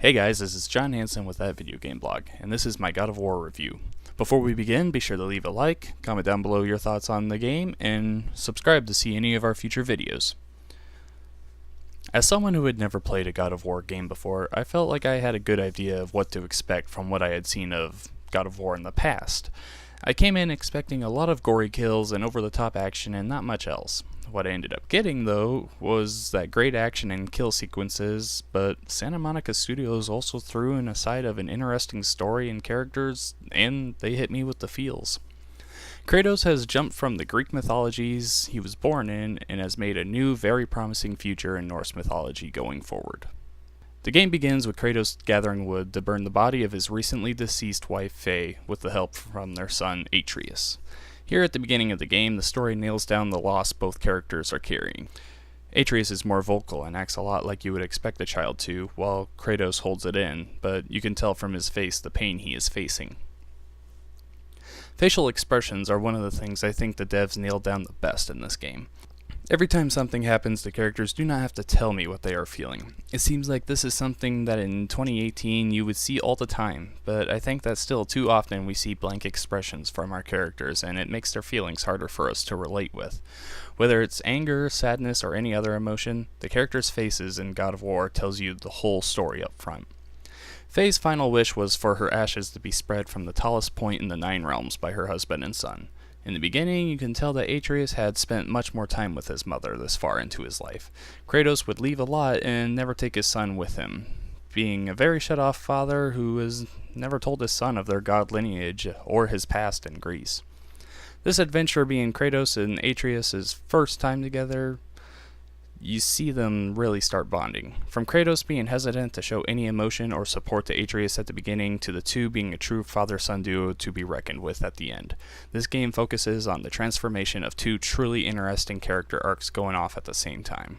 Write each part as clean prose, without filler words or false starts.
Hey guys, this is John Hansen with That Video Game Blog, and this is my God of War review. Before we begin, be sure to leave a like, comment down below your thoughts on the game, and subscribe to see any of our future videos. As someone who had never played a God of War game before, I felt like I had a good idea of what to expect from what I had seen of God of War in the past. I came in expecting a lot of gory kills and over-the-top action and not much else. What I ended up getting, though, was that great action and kill sequences, but Santa Monica Studios also threw in a side of an interesting story and characters, and they hit me with the feels. Kratos has jumped from the Greek mythologies he was born in and has made a new, very promising future in Norse mythology going forward. The game begins with Kratos gathering wood to burn the body of his recently deceased wife Faye with the help from their son Atreus. Here at the beginning of the game, the story nails down the loss both characters are carrying. Atreus is more vocal and acts a lot like you would expect a child to, while Kratos holds it in, but you can tell from his face the pain he is facing. Facial expressions are one of the things I think the devs nailed down the best in this game. Every time something happens, the characters do not have to tell me what they are feeling. It seems like this is something that in 2018 you would see all the time, but I think that still too often we see blank expressions from our characters, and it makes their feelings harder for us to relate with. Whether it's anger, sadness, or any other emotion, the characters' faces in God of War tells you the whole story up front. Faye's final wish was for her ashes to be spread from the tallest point in the Nine Realms by her husband and son. In the beginning, you can tell that Atreus had spent much more time with his mother this far into his life. Kratos would leave a lot and never take his son with him, being a very shut-off father who has never told his son of their god lineage or his past in Greece. This adventure being Kratos and Atreus' first time together, you see them really start bonding. From Kratos being hesitant to show any emotion or support to Atreus at the beginning, to the two being a true father-son duo to be reckoned with at the end. This game focuses on the transformation of two truly interesting character arcs going off at the same time.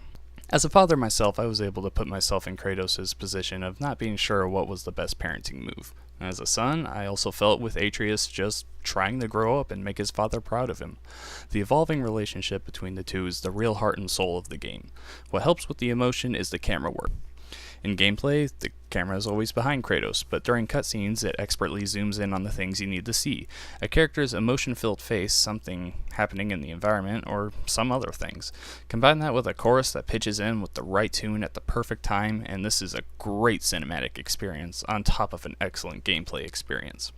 As a father myself, I was able to put myself in Kratos' position of not being sure what was the best parenting move. As a son, I also felt with Atreus just trying to grow up and make his father proud of him. The evolving relationship between the two is the real heart and soul of the game. What helps with the emotion is the camera work. In gameplay, the camera is always behind Kratos, but during cutscenes it expertly zooms in on the things you need to see. A character's emotion-filled face, something happening in the environment, or some other things. Combine that with a chorus that pitches in with the right tune at the perfect time, and this is a great cinematic experience on top of an excellent gameplay experience.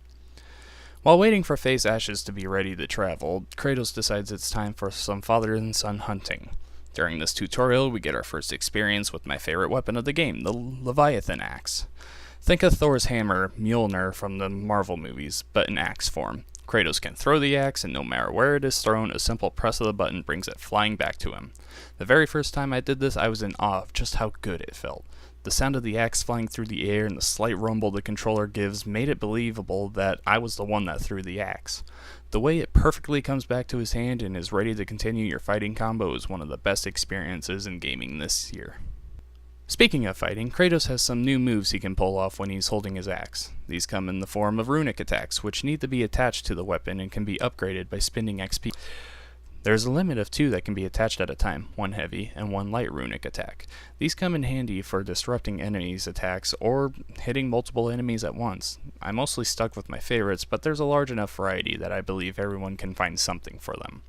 While waiting for Faye's ashes to be ready to travel, Kratos decides it's time for some father and son hunting. During this tutorial, we get our first experience with my favorite weapon of the game, the Leviathan axe. Think of Thor's hammer, Mjolnir from the Marvel movies, but in axe form. Kratos can throw the axe, and no matter where it is thrown, a simple press of the button brings it flying back to him. The very first time I did this, I was in awe of just how good it felt. The sound of the axe flying through the air and the slight rumble the controller gives made it believable that I was the one that threw the axe. The way it perfectly comes back to his hand and is ready to continue your fighting combo is one of the best experiences in gaming this year. Speaking of fighting, Kratos has some new moves he can pull off when he's holding his axe. These come in the form of runic attacks, which need to be attached to the weapon and can be upgraded by spending XP. There's a limit of 2 that can be attached at a time, 1 heavy and 1 light runic attack. These come in handy for disrupting enemies' attacks or hitting multiple enemies at once. I mostly stuck with my favorites, but there's a large enough variety that I believe everyone can find something for them.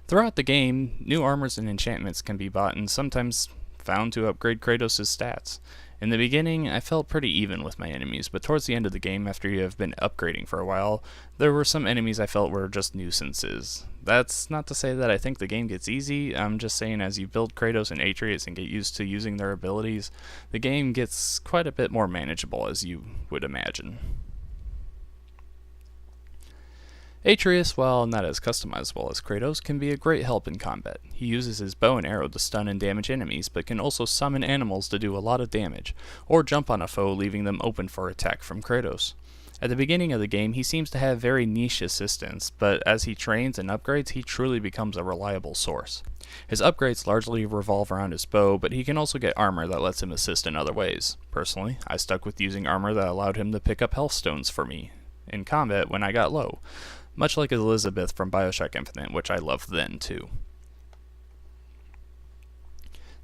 Throughout the game, new armors and enchantments can be bought and sometimes found to upgrade Kratos' stats. In the beginning, I felt pretty even with my enemies, but towards the end of the game, after you have been upgrading for a while, there were some enemies I felt were just nuisances. That's not to say that I think the game gets easy, I'm just saying as you build Kratos and Atreus and get used to using their abilities, the game gets quite a bit more manageable as you would imagine. Atreus, while not as customizable as Kratos, can be a great help in combat. He uses his bow and arrow to stun and damage enemies, but can also summon animals to do a lot of damage, or jump on a foe leaving them open for attack from Kratos. At the beginning of the game, he seems to have very niche assistance, but as he trains and upgrades, he truly becomes a reliable source. His upgrades largely revolve around his bow, but he can also get armor that lets him assist in other ways. Personally, I stuck with using armor that allowed him to pick up health stones for me in combat when I got low, much like Elizabeth from BioShock Infinite, which I loved then too.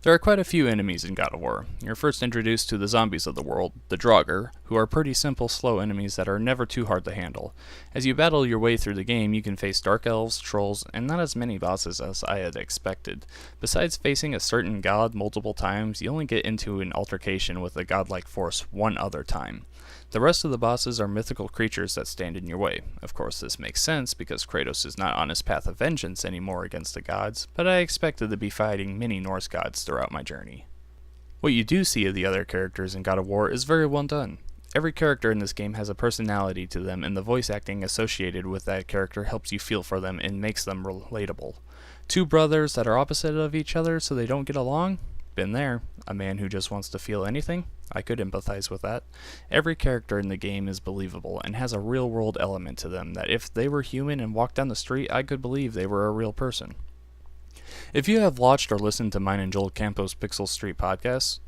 There are quite a few enemies in God of War. You're first introduced to the zombies of the world, the Draugr, who are pretty simple, slow enemies that are never too hard to handle. As you battle your way through the game, you can face dark elves, trolls, and not as many bosses as I had expected. Besides facing a certain god multiple times, you only get into an altercation with a godlike force one other time. The rest of the bosses are mythical creatures that stand in your way. Of course, this makes sense because Kratos is not on his path of vengeance anymore against the gods, but I expected to be fighting many Norse gods throughout my journey. What you do see of the other characters in God of War is very well done. Every character in this game has a personality to them, and the voice acting associated with that character helps you feel for them and makes them relatable. Two brothers that are opposite of each other so they don't get along? Been there. A man who just wants to feel anything? I could empathize with that. Every character in the game is believable and has a real world element to them that if they were human and walked down the street, I could believe they were a real person. If you have watched or listened to mine and Joel Campos' Pixel Street podcasts,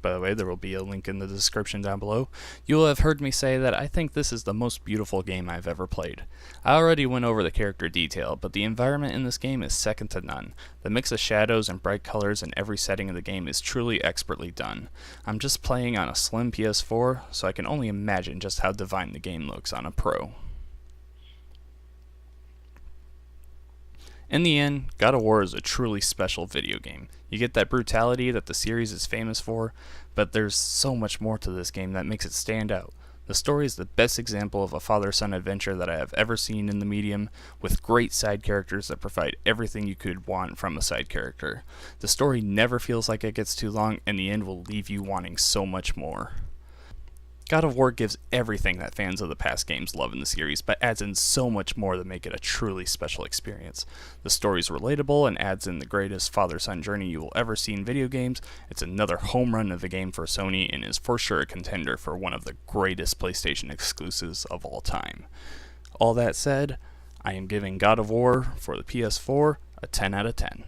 by the way, there will be a link in the description down below, you will have heard me say that I think this is the most beautiful game I've ever played. I already went over the character detail, but the environment in this game is second to none. The mix of shadows and bright colors in every setting of the game is truly expertly done. I'm just playing on a slim PS4, so I can only imagine just how divine the game looks on a Pro. In the end, God of War is a truly special video game. You get that brutality that the series is famous for, but there's so much more to this game that makes it stand out. The story is the best example of a father-son adventure that I have ever seen in the medium, with great side characters that provide everything you could want from a side character. The story never feels like it gets too long, and the end will leave you wanting so much more. God of War gives everything that fans of the past games love in the series, but adds in so much more to make it a truly special experience. The story's relatable and adds in the greatest father-son journey you will ever see in video games. It's another home run of a game for Sony and is for sure a contender for one of the greatest PlayStation exclusives of all time. All that said, I am giving God of War for the PS4 a 10 out of 10.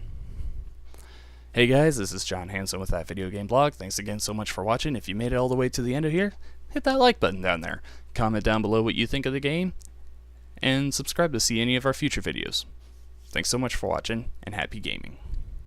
Hey guys, this is John Hansen with That Video Game Blog. Thanks again so much for watching. If you made it all the way to the end of here, hit that like button down there. Comment down below what you think of the game, and subscribe to see any of our future videos. Thanks so much for watching, and happy gaming.